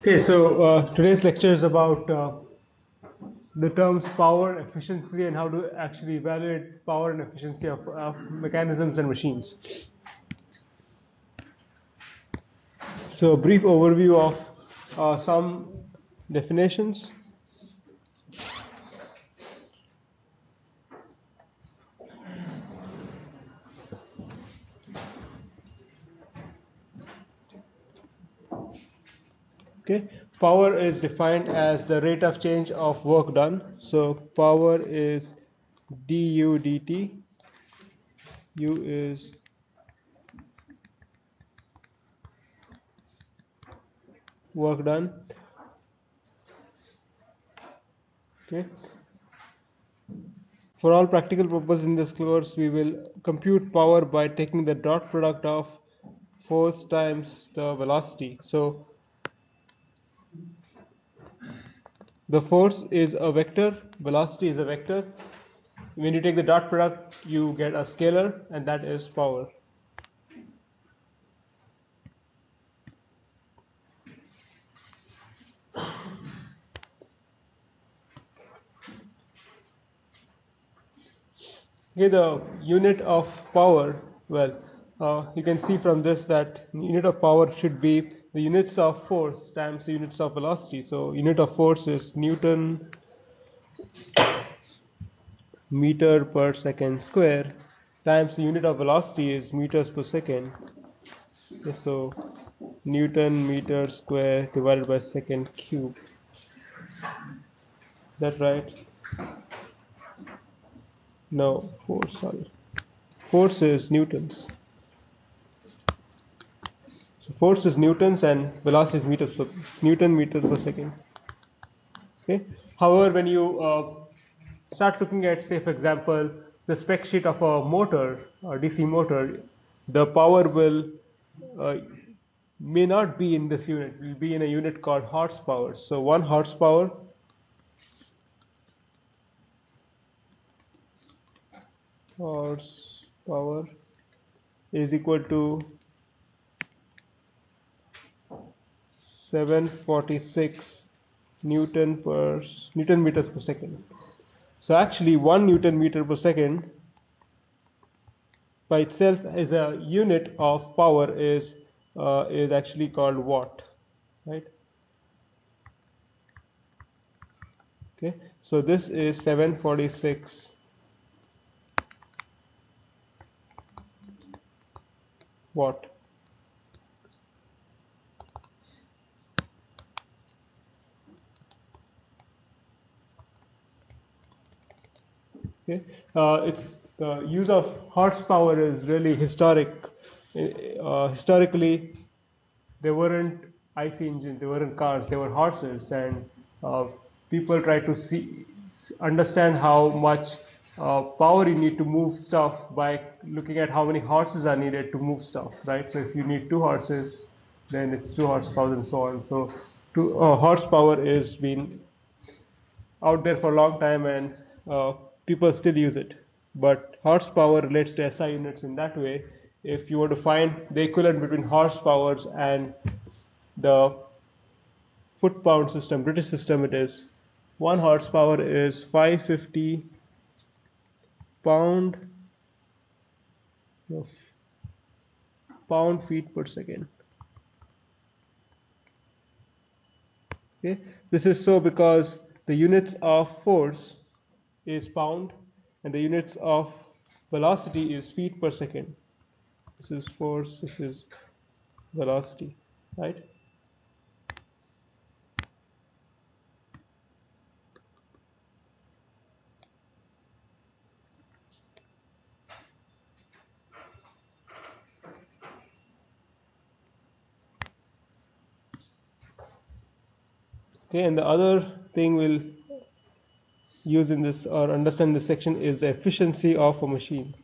Okay, so today's lecture is about the terms power, efficiency, and how to actually evaluate power and efficiency of mechanisms and machines. So, a brief overview of some definitions. Okay, power is defined as the rate of change of work done. So, power is du dt. U is work done. Okay. For all practical purposes in this course, we will compute power by taking the dot product of force times the velocity. So the force is a vector, velocity is a vector. When you take the dot product, you get a scalar, and that is power. Okay, the unit of power, well, you can see from this that unit of power should be the units of force times the units of velocity. So unit of force is Newton meter per second square times the unit of velocity is meters per second. Okay, so Newton meter square divided by second cube. Is that right? No, force, sorry. Force is newtons. So force is newtons and velocity is meters per, it's Newton meters per second. Okay. However, when you start looking at, say, for example, the spec sheet of a motor, a DC motor, the power will uh, may not be in this unit. It will be in a unit called horsepower. So 1 horsepower is equal to 746 Newton meters per second. So actually 1 Newton meter per second by itself as a unit of power is actually called watt, right? Okay, so this is 746 watt. Okay, it's the use of horsepower is really historic. Historically, there weren't IC engines, there weren't cars, there were horses, and uh, people try to understand how much power you need to move stuff by looking at how many horses are needed to move stuff, right? So if you need 2 horses, then it's 2 horsepower and so on. So horsepower is been out there for a long time, and people still use it. But horsepower relates to SI units in that way. If you were to find the equivalent between horsepowers and the foot pound system, British system, it is 1 horsepower is 550 pound no, pound feet per second. Okay, this is so because the units of force is pound and the units of velocity is feet per second. This is force, this is velocity, right? Okay, and the other thing we'll use in this or understand this section is the efficiency of a machine.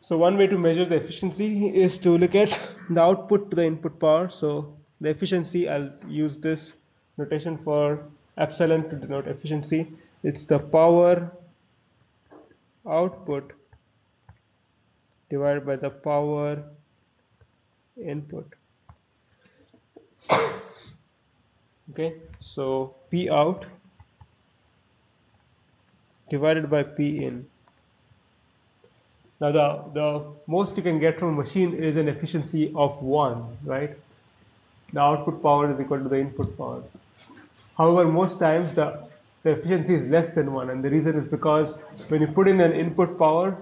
So one way to measure the efficiency is to look at the output to the input power. So the efficiency, I'll use this notation for epsilon to denote efficiency. It's the power output divided by the power input. Okay, so P out divided by P in. Now the most you can get from a machine is an efficiency of 1, right? The output power is equal to the input power. However, most times the efficiency is less than 1, and the reason is because when you put in an input power,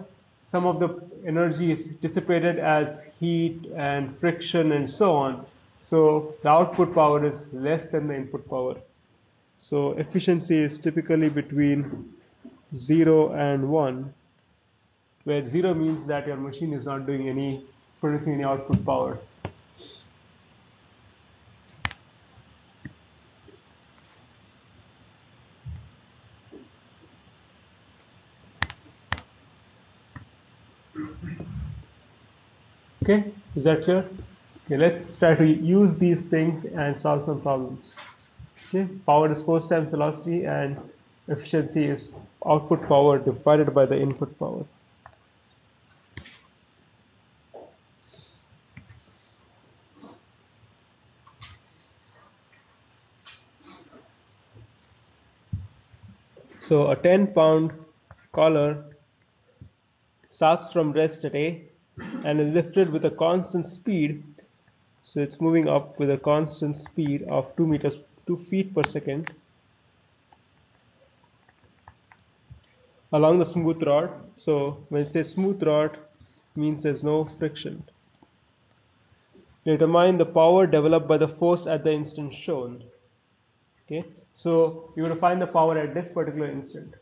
some of the energy is dissipated as heat and friction and so on. So the output power is less than the input power. So efficiency is typically between 0 and 1, where 0 means that your machine is not producing any output power. Okay, is that clear? Okay, let's try to use these things and solve some problems. Okay, power is force times velocity, and efficiency is output power divided by the input power. So a 10-pound collar starts from rest at A and is lifted with a constant speed. So it's moving up with a constant speed of 2 feet per second along the smooth rod. So when it says smooth rod, means there's no friction. Determine the power developed by the force at the instant shown. Okay, so you want to find the power at this particular instant.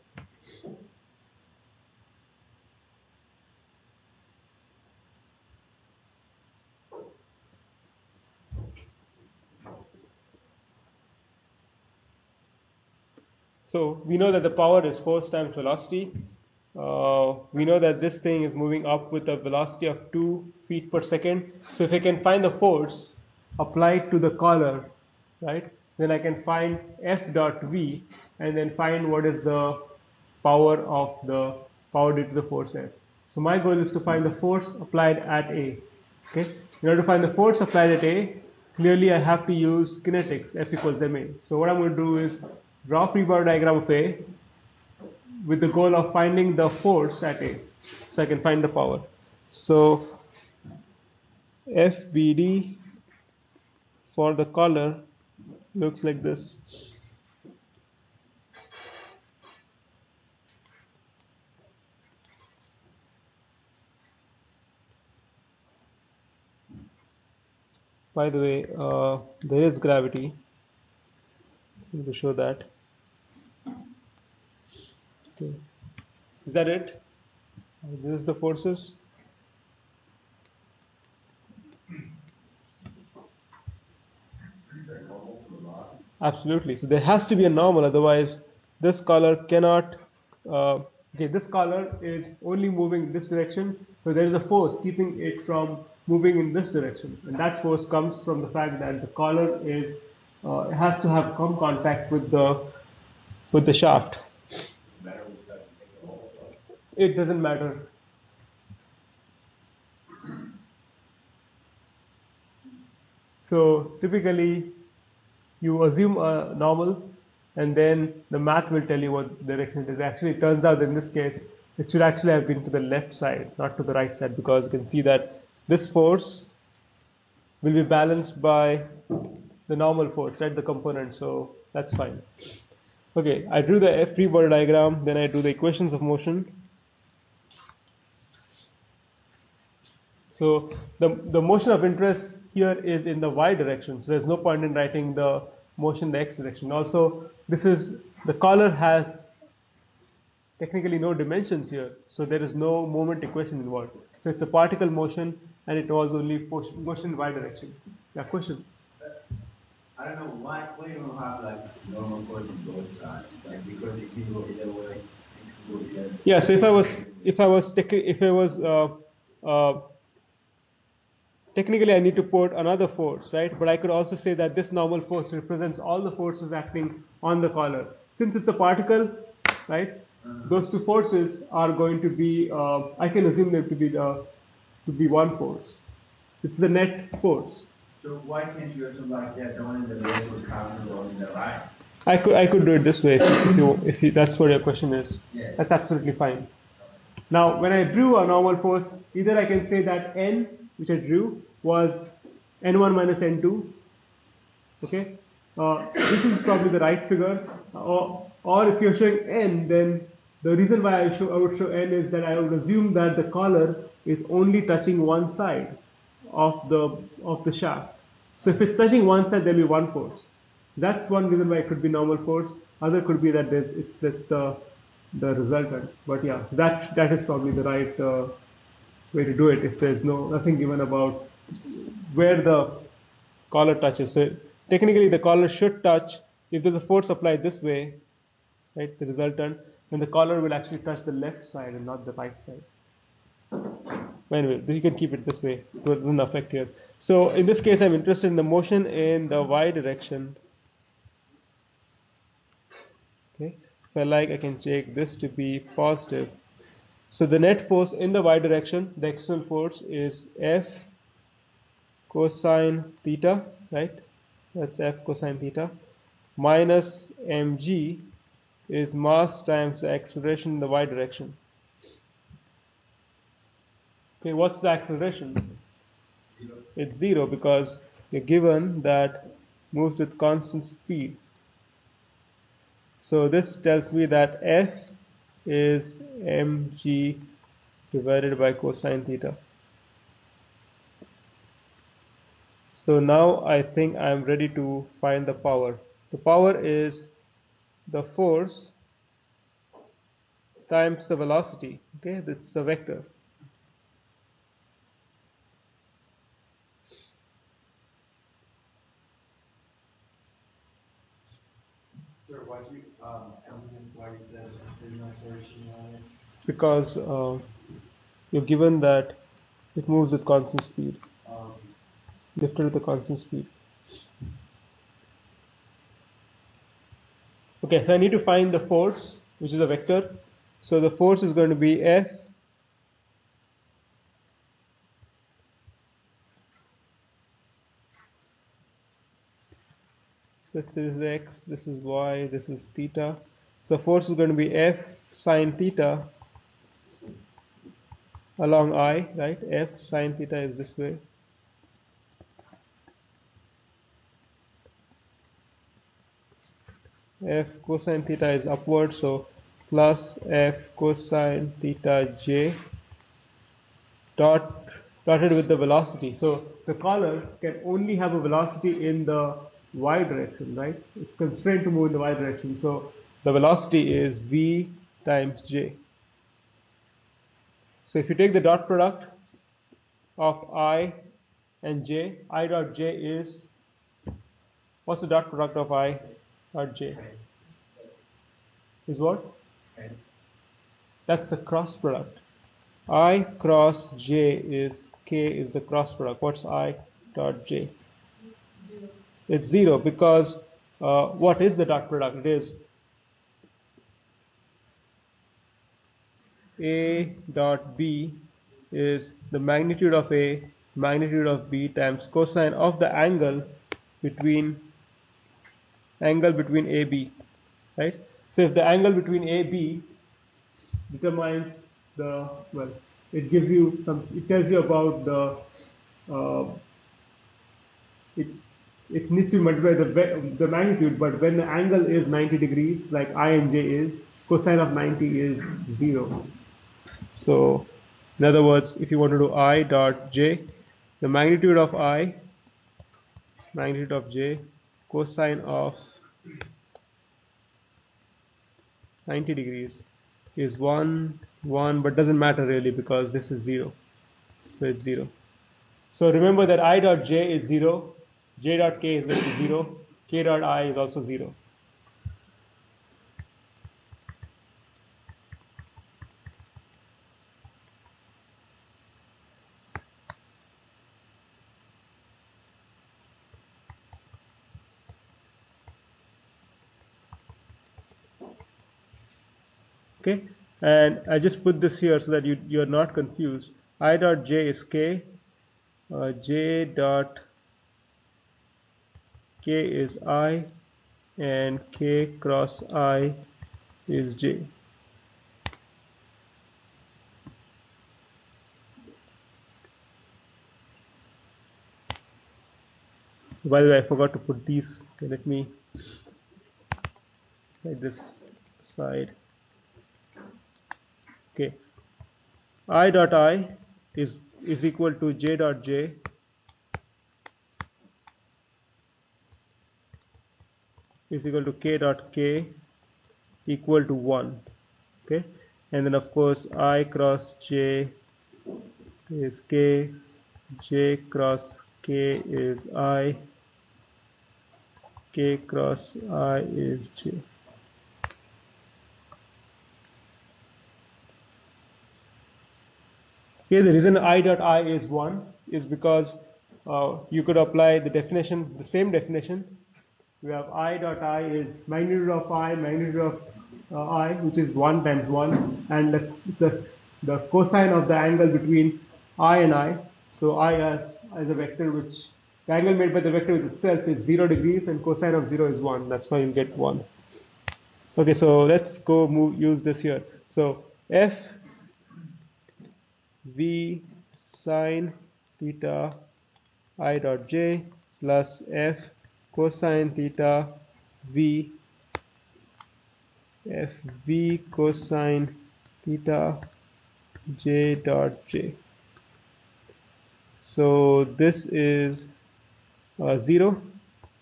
So we know that the power is force times velocity. We know that this thing is moving up with a velocity of 2 feet per second. So if I can find the force applied to the collar, right, then I can find F dot V and then find what is the power due to the force F. So my goal is to find the force applied at A. Okay, in order to find the force applied at A, clearly I have to use kinetics, F equals ma. So what I'm going to do is draw a Freebody diagram of A with the goal of finding the force at A, so I can find the power. So FBD for the collar looks like this. By the way, there is gravity. So to show that. Okay. Is that it? This is the forces. Absolutely. So there has to be a normal, otherwise this collar cannot. Okay, this collar is only moving in this direction, so there is a force keeping it from moving in this direction, and that force comes from the fact that the collar has to have some contact with the shaft. It doesn't matter. So typically you assume a normal and then the math will tell you what direction it is. Actually, it turns out that in this case it should actually have been to the left side, not to the right side, because you can see that this force will be balanced by the normal force, right, the component, so that's fine. Okay, I drew the free body diagram, then I drew the equations of motion. So the motion of interest here is in the y direction, so there's no point in writing the motion in the x direction. Also, the collar has technically no dimensions here, so there is no moment equation involved. So it's a particle motion, and it was only motion in y direction. Yeah, question? I don't know why you don't have like normal force on both sides, like because it can go either way, it can go the other. Yeah. So if I was technically I need to put another force, right? But I could also say that this normal force represents all the forces acting on the collar. Since it's a particle, right? Those two forces are going to be, I can assume them to be one force. It's the net force. So why can't you assume like that the one in the left would cancel the one in the right? I could do it this way if you that's what your question is. Yes. That's absolutely fine. Now, when I drew a normal force, either I can say that N, which I drew, was N1 minus N2. Okay, this is probably the right figure. Or if you're showing N, then the reason why I would show N is that I would assume that the collar is only touching one side of the shaft. So if it's touching one side, there'll be one force. That's one reason why it could be normal force. Other could be that that's the resultant. But yeah, so that is probably the right way to do it if there's nothing given about where the collar touches. So technically, the collar should touch if there's a force applied this way, right? The resultant, then the collar will actually touch the left side and not the right side. Anyway, you can keep it this way. It doesn't affect here. So in this case, I'm interested in the motion in the y direction. Okay, if I like, I can take this to be positive. So the net force in the y direction, the external force is F cosine theta, right? That's F cosine theta minus mg is mass times the acceleration in the y direction. Okay, what's the acceleration? Zero. It's zero because you're given that moves with constant speed. So this tells me that F is mg divided by cosine theta. So now I think I'm ready to find the power. The power is the force times the velocity. Okay, that's a vector. Sir, why do you, asking why you said there's no acceleration on it? Because you're given that it moves with constant speed, lifted with a constant speed. Okay, so I need to find the force, which is a vector. So the force is going to be F so this is x, this is y, this is theta. So the force is going to be F sine theta along I, right? F sine theta is this way. F cosine theta is upward, so plus F cosine theta j dotted with the velocity. So the collar can only have a velocity in the y direction, right? It's constrained to move in the y direction. So the velocity is v times j. So if you take the dot product of I and j, I dot j is, what's the dot product of I dot j? Is what? That's the cross product. I cross j is k is the cross product. What's I dot j? Zero. It's zero because what is the dot product? It is a dot b is the magnitude of a magnitude of b times cosine of the angle between AB, right? So if the angle between AB determines the, well, it gives you some, it tells you about uh, it it needs to multiply the magnitude, but when the angle is 90 degrees, like I and j is, cosine of 90 is 0. So in other words, if you want to do I dot j, the magnitude of I, magnitude of j, cosine of 90 degrees is 1, 1, but doesn't matter really because this is 0. So it's 0. So remember that I dot j is 0, j dot k is going to be 0, k dot I is also 0. Okay, and I just put this here so that you're not confused. I dot j is k, j dot k is I and k cross I is j. By the way, I forgot to put these. Okay, let me like this side. Okay, I dot I is equal to j dot j is equal to k dot k equal to 1. Okay, and then of course I cross j is k, j cross k is I, k cross I is j. Okay, the reason I dot I is 1 is because you could apply the definition, the same definition. We have I dot I is magnitude of I, magnitude of I, which is 1 times 1, and the cosine of the angle between I and I. So I as a vector, which the angle made by the vector with itself is 0 degrees, and cosine of 0 is 1. That's why you get 1. Okay, so let's go use this here. So f v sine theta I dot j plus f cosine theta v f v cosine theta j dot j. So this is 0,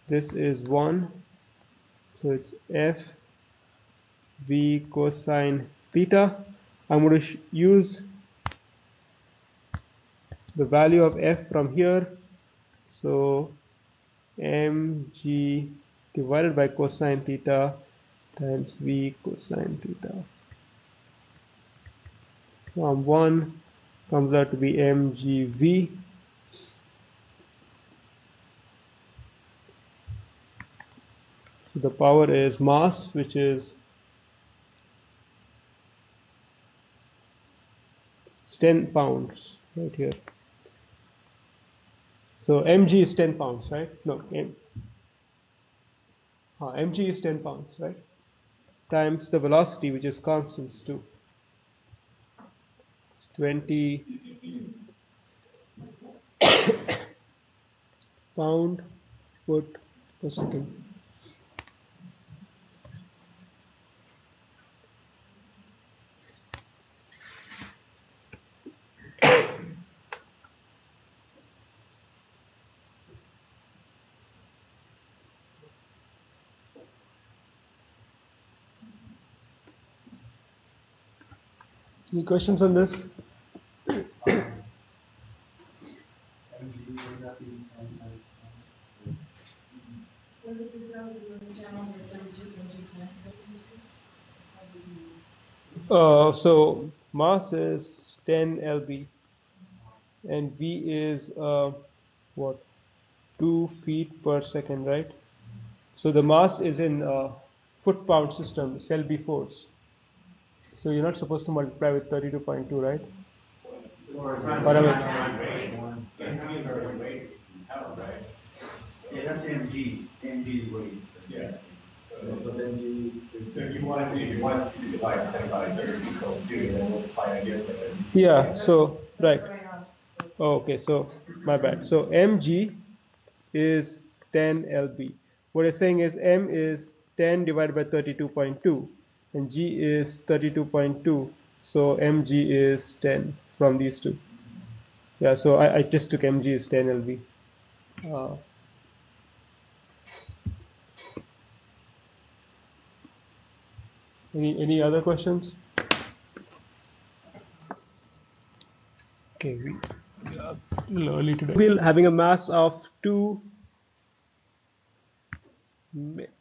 this is 1, so it's f v cosine theta. I'm going to use the value of f from here, so mg divided by cosine theta times v cosine theta from 1 comes out to be mgv. So the power is mass, which is 10 pounds right here. So mg is 10 pounds, right? No, mg is 10 pounds, right? Times the velocity, which is constants too. 20 pound foot per second. Any questions on this? MG would not be 10 times. Was it because it was 10 over 32 kg times 32? How do you So mass is 10 lb and v is what, 2 feet per second, right? So the mass is in foot pound system, it's lb force. So you're not supposed to multiply with 32.2, right? Or Or I yeah, that's mg. mg is weight. Yeah. But then so if you wanted to divide 10 by 30 equals 2, then multiply again with it. yeah, so That's right. what I asked. Okay, so my bad. So mg is 10 lb. What I'm saying is m is 10 divided by 32.2 and g is 32.2. So mg is 10 from these two. Yeah, so I just took mg is 10 lb. Any other questions? Okay, we are a little early today. We're having a mass of 2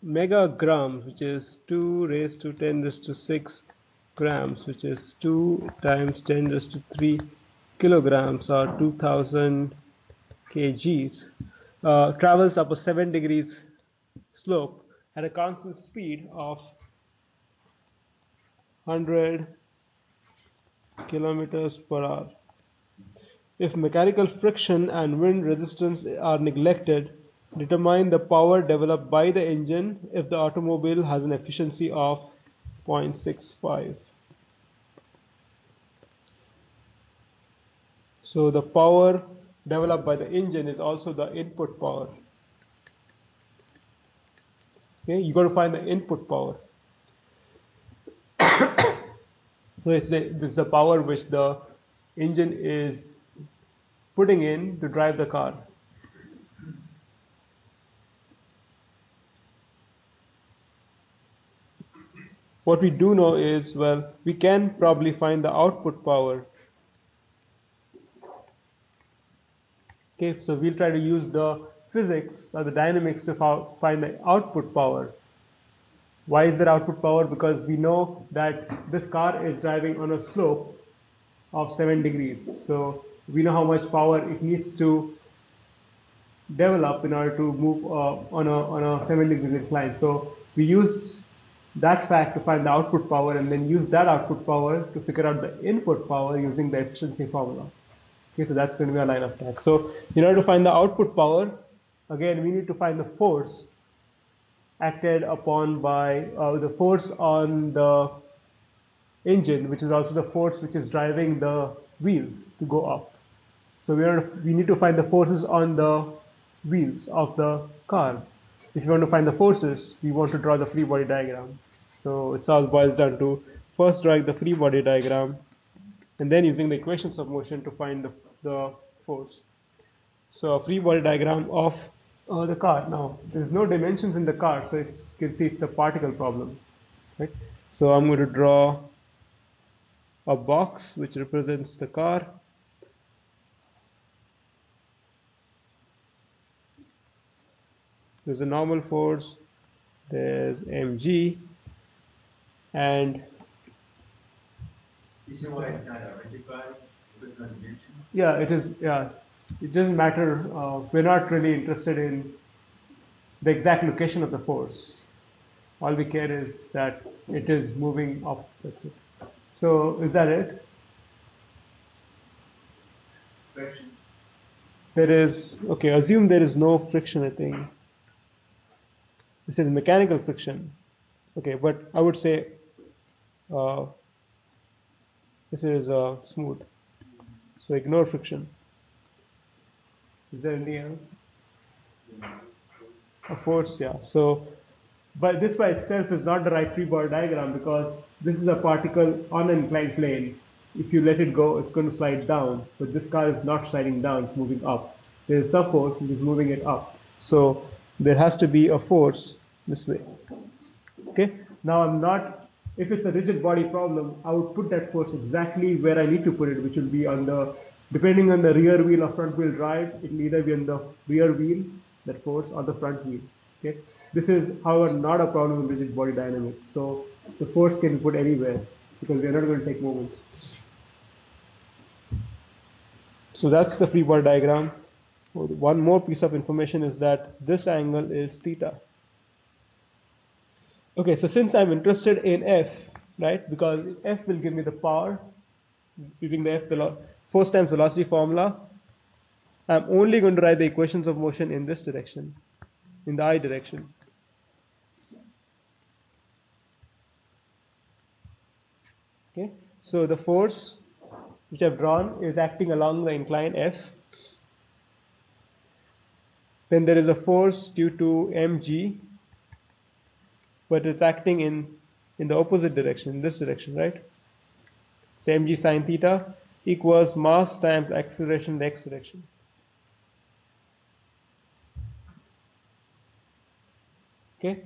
megagrams, which is 2 raised to 10 raised to 6 grams, which is 2 times 10 raised to 3 kilograms, or 2000 kgs, travels up a 7 degrees slope at a constant speed of 100 kilometers per hour. If mechanical friction and wind resistance are neglected, determine the power developed by the engine if the automobile has an efficiency of 0.65. So the power developed by the engine is also the input power. Okay, you got to find the input power. So this is the power which the engine is putting in to drive the car. What we do know is, well, we can probably find the output power. Okay, so we'll try to use the physics or the dynamics to find the output power. Why is there output power? Because we know that this car is driving on a slope of 7 degrees. So we know how much power it needs to develop in order to move on a 7-degree incline. So we use that fact to find the output power and then use that output power to figure out the input power using the efficiency formula. Okay, so that's going to be our line of attack. So in order to find the output power, again, we need to find the force acted upon by the force on the engine, which is also the force which is driving the wheels to go up. So we need to find the forces on the wheels of the car. If you want to find the forces, we want to draw the free body diagram. So it all boils down to first drawing the free body diagram and then using the equations of motion to find the force. So a free body diagram of the car. Now, there's no dimensions in the car, so you can see it's a particle problem. Right? So I'm going to draw a box which represents the car. There's a normal force, there's mg, and You see why it's not identified? Because not mentioned? yeah, it is. Yeah, it doesn't matter. We're not really interested in the exact location of the force. All we care is that it is moving up. That's it. So is that it? Friction. There is, okay, assume there is no friction, I think. This is mechanical friction. Okay, but I would say uh, this is smooth. So ignore friction. Is there anything else? A force, yeah. So, but this by itself is not the right free body diagram because this is a particle on an inclined plane. If you let it go, it's going to slide down. But this car is not sliding down, it's moving up. There is some force which is moving it up. So there has to be a force this way. Okay, now I'm not, if it's a rigid body problem, I would put that force exactly where I need to put it, which will be on the, depending on the rear wheel or front wheel drive, it will either be on the rear wheel, that force, or the front wheel. Okay, this is, however, not a problem in rigid body dynamics. So the force can be put anywhere because we are not going to take moments. So that's the free body diagram. One more piece of information is that this angle is theta. Okay, so since I'm interested in F, right, because F will give me the power using the force times velocity formula, I'm only going to write the equations of motion in this direction, in the I direction. Okay, so the force which I've drawn is acting along the incline F. Then there is a force due to mg, but it's acting in the opposite direction, in this direction, right? So mg sine theta equals mass times acceleration in the x direction. Okay,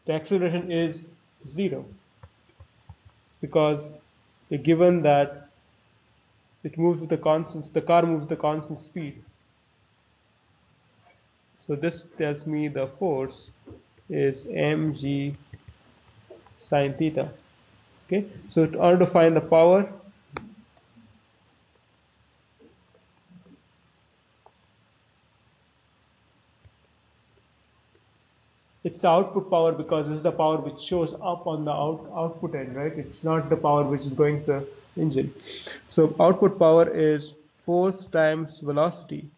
the acceleration is 0 because we're given that it moves with a constant, the car moves with a constant speed. So this tells me the force is mg sine theta. Okay, so in order to find the power, It's the output power because this is the power which shows up on the output end, right? It's not the power which is going to the engine. So output power is force times velocity.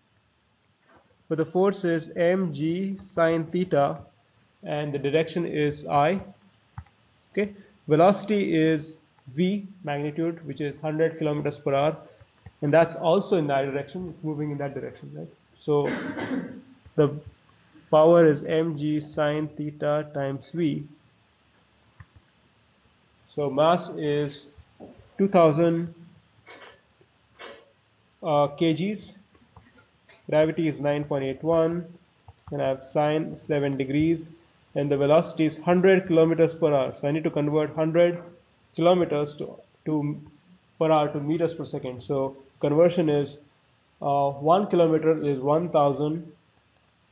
But the force is mg sine theta, and the direction is I. Okay, velocity is v magnitude, which is 100 kilometers per hour, and that's also in that direction. It's moving in that direction, right? So the power is mg sine theta times v. So mass is 2000 kgs. Gravity is 9.81, and I have sine 7 degrees, and the velocity is 100 kilometers per hour. So I need to convert 100 kilometers to per hour to meters per second. So conversion is 1 kilometer is 1000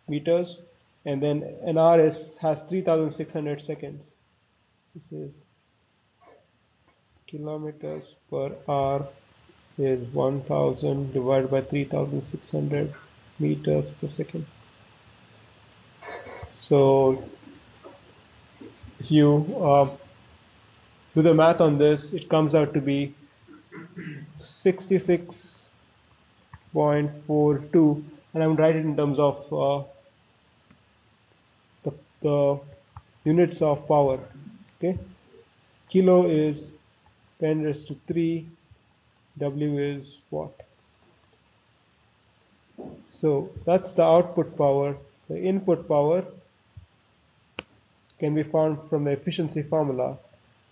meters, and then an hour has 3600 seconds. This is kilometers per hour is 1000 divided by 3600 meters per second. So if you do the math on this, it comes out to be 66.42, and I'm write it in terms of the units of power. Okay, kilo is 10 raised to 3, W is watt. So that's the output power. The input power can be found from the efficiency formula,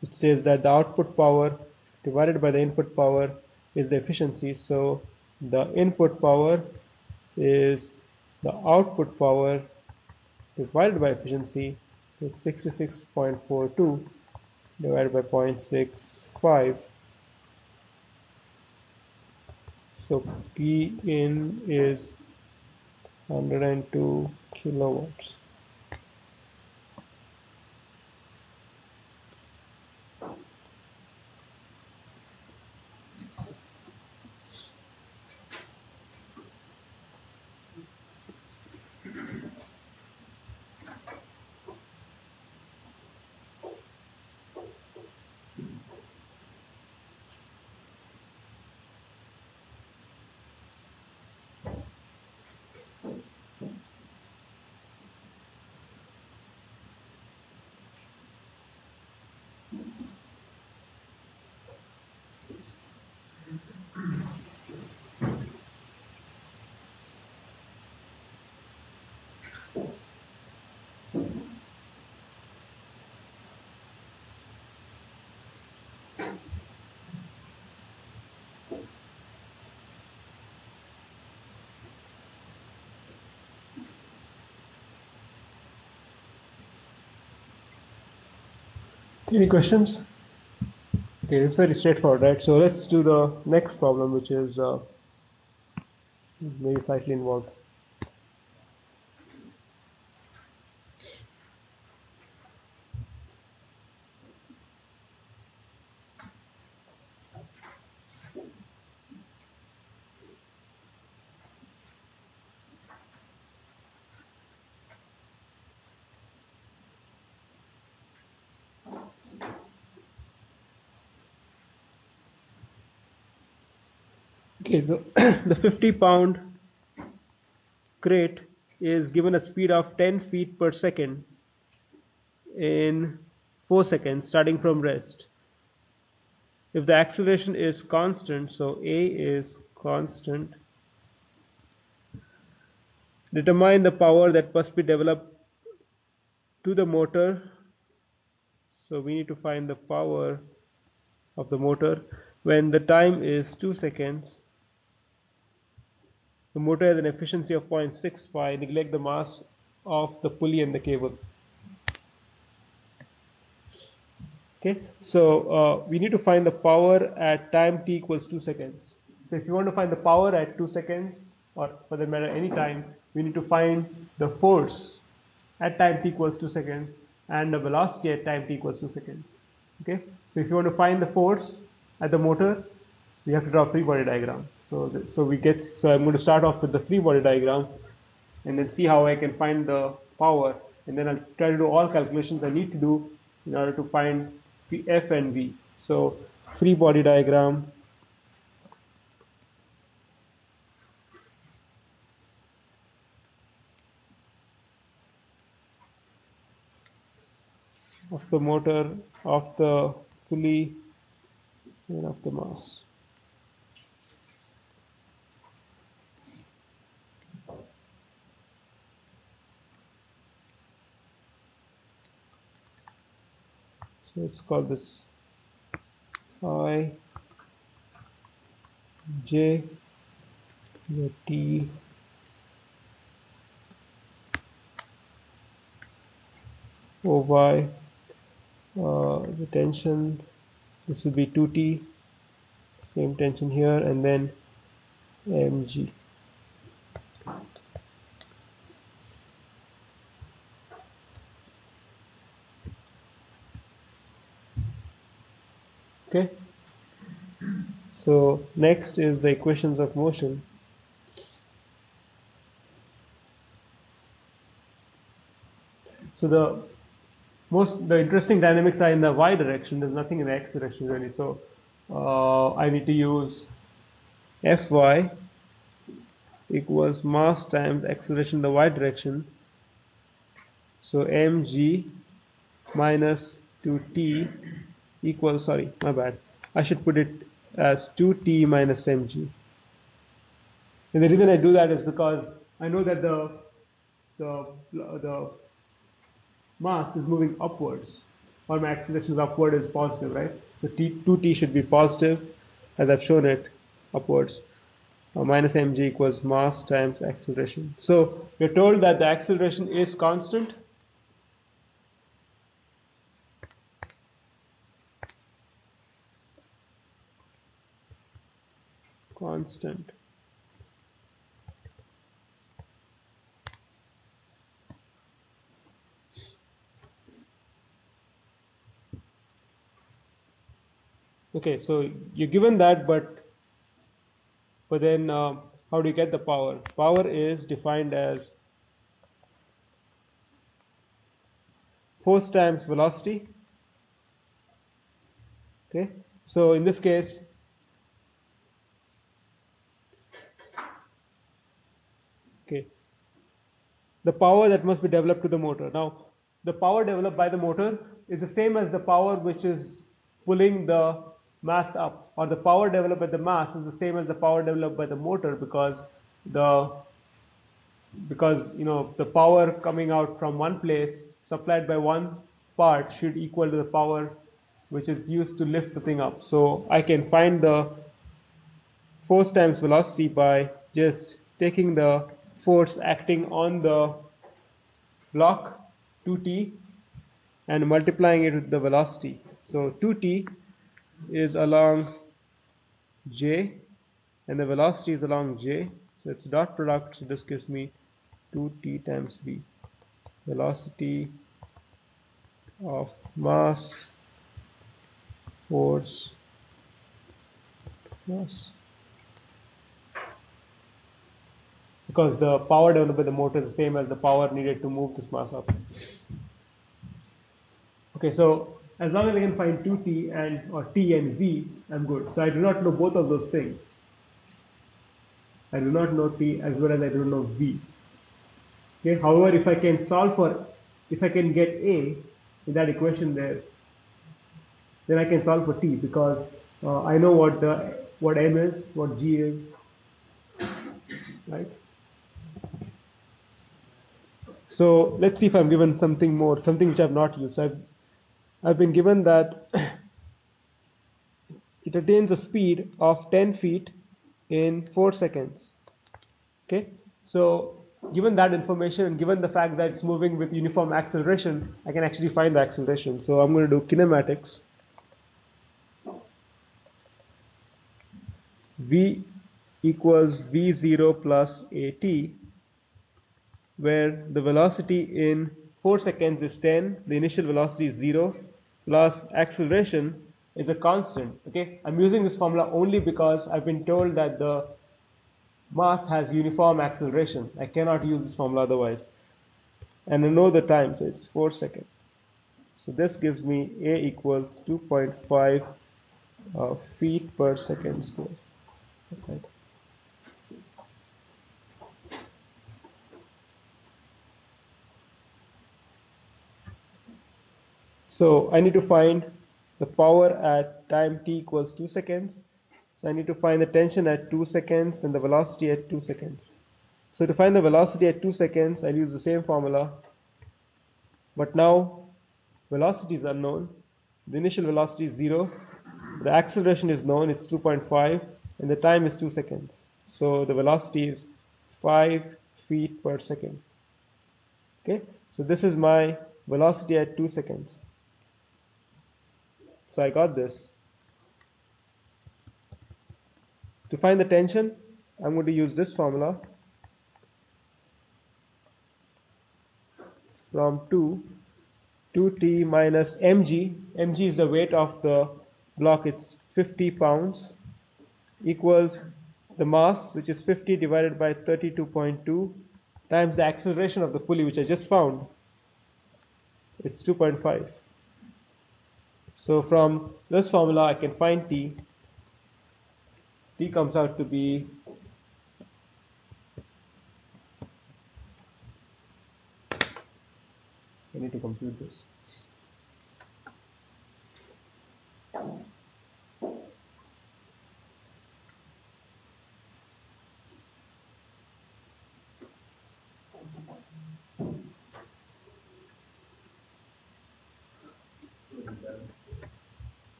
which says that the output power divided by the input power is the efficiency. So the input power is the output power divided by efficiency. So it's 66.42 divided by 0.65. So P in is 102 kilowatts. Any questions? Okay, it's very straightforward, right? So let's do the next problem, which is maybe slightly involved. Okay, so the 50-pound crate is given a speed of 10 feet per second in 4 seconds starting from rest. If the acceleration is constant, so A is constant, determine the power that must be developed to the motor. So we need to find the power of the motor when the time is 2 seconds. The motor has an efficiency of 0.65. Neglect the mass of the pulley and the cable. Okay, so we need to find the power at time t equals 2 seconds. So if you want to find the power at 2 seconds, or for that matter any time, we need to find the force at time t equals 2 seconds and the velocity at time t equals 2 seconds. Okay, so if you want to find the force at the motor, we have to draw a free body diagram. So I'm going to start off with the free body diagram and then see how I can find the power and then I'll try to do all calculations I need to do in order to find F and V. So free body diagram of the motor, of the pulley, and of the mass. So let's call this I, J, the T, O, Y, the tension, this will be 2T, same tension here, and then mg. Okay, so next is the equations of motion. So the interesting dynamics are in the y direction. There's nothing in the x direction really. So I need to use Fy equals mass times acceleration in the y direction. So mg minus 2t equals, sorry, my bad. I should put it as 2t minus mg. And the reason I do that is because I know that the mass is moving upwards, or my acceleration is upward is positive, right? So 2t should be positive, as I've shown it, upwards. Minus mg equals mass times acceleration. So we're told that the acceleration is constant. Constant. Okay, so you're given that, but then how do you get the power? Power is defined as force times velocity. Okay, so in this case, okay, the power that must be developed to the motor. Now, the power developed by the motor is the same as the power which is pulling the mass up, or the power developed by the mass is the same as the power developed by the motor, because the power coming out from one place supplied by one part should equal to the power which is used to lift the thing up. So I can find the force times velocity by just taking the force acting on the block 2t and multiplying it with the velocity. So 2t is along j and the velocity is along j. So it's dot product. So this gives me 2t times v. Velocity of mass, force, mass. Because the power developed by the motor is the same as the power needed to move this mass up. Okay, so as long as I can find 2t or t and v, I'm good. So I do not know both of those things. I do not know t as well as I do not know v. Okay, however, if I can get a in that equation there, then I can solve for t, because I know what m is, what g is, right? So let's see if I'm given something more, something which I've not used. So I've been given that it attains a speed of 10 feet in 4 seconds. Okay, so given that information and given the fact that it's moving with uniform acceleration, I can actually find the acceleration. So I'm going to do kinematics. V equals V0 plus AT, where the velocity in 4 seconds is 10, the initial velocity is 0, plus acceleration is a constant. Okay, I'm using this formula only because I've been told that the mass has uniform acceleration. I cannot use this formula otherwise. and I know the time, so it's 4 seconds. So this gives me A equals 2.5 feet per second square. Okay. So I need to find the power at time t equals 2 seconds. So I need to find the tension at 2 seconds and the velocity at 2 seconds. So to find the velocity at 2 seconds, I'll use the same formula. But now velocity is unknown. The initial velocity is 0. The acceleration is known, it's 2.5, and the time is 2 seconds. So the velocity is 5 feet per second. Okay, so this is my velocity at 2 seconds. So I got this. To find the tension, I'm going to use this formula from 2t minus mg. Mg is the weight of the block, it's 50 pounds, equals the mass, which is 50 divided by 32.2, times the acceleration of the pulley, which I just found. It's 2.5. So from this formula, I can find t. T comes out to be I need to compute this.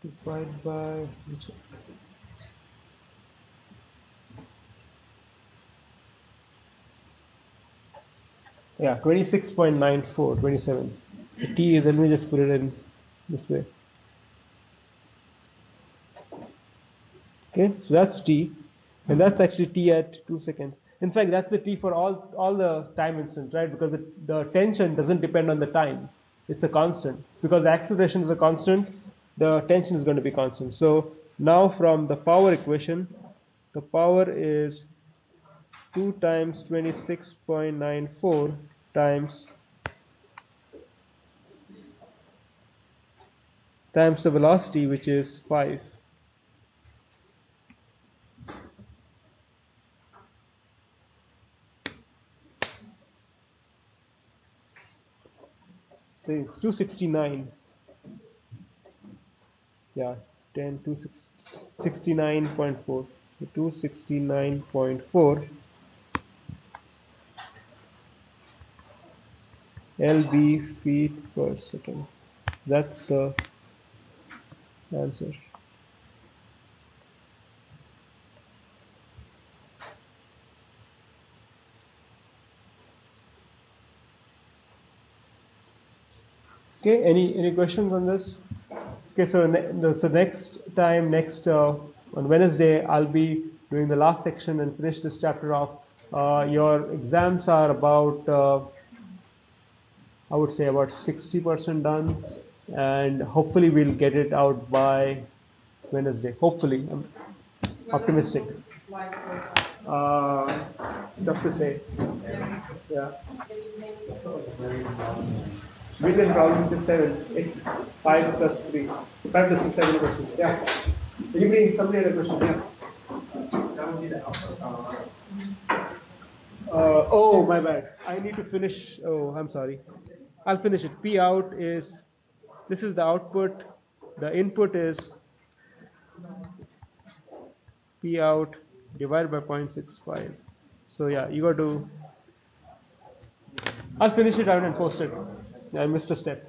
Divide by yeah, 26.94, 27. So t is, let me just put it in this way. Okay, so that's t, and that's actually t at 2 seconds. In fact, that's the t for all the time instants, right? Because the tension doesn't depend on the time. It's a constant. Because the acceleration is a constant, the tension is going to be constant. So now from the power equation, the power is 2 times 26.94 times the velocity, which is 5. So it's 269. Yeah, 10 to 69.4. So 269.4 lb feet per second. That's the answer. Okay, any questions on this? Okay, so next time, on Wednesday, I'll be doing the last section and finish this chapter off. Your exams are about, I would say, about 60% done, and hopefully we'll get it out by Wednesday. Hopefully, I'm optimistic. It's tough to say. Yeah. Within probably just 7, 8, 5 plus 3, 5 plus 6, 7 questions. Yeah. Somebody had a question. Yeah. That would be the alpha. Oh, my bad. I need to finish. Oh, I'm sorry. I'll finish it. P out is, this is the output. The input is P out divided by 0.65. So yeah, you got to, I'll finish it out and post it. Yeah, I missed a step.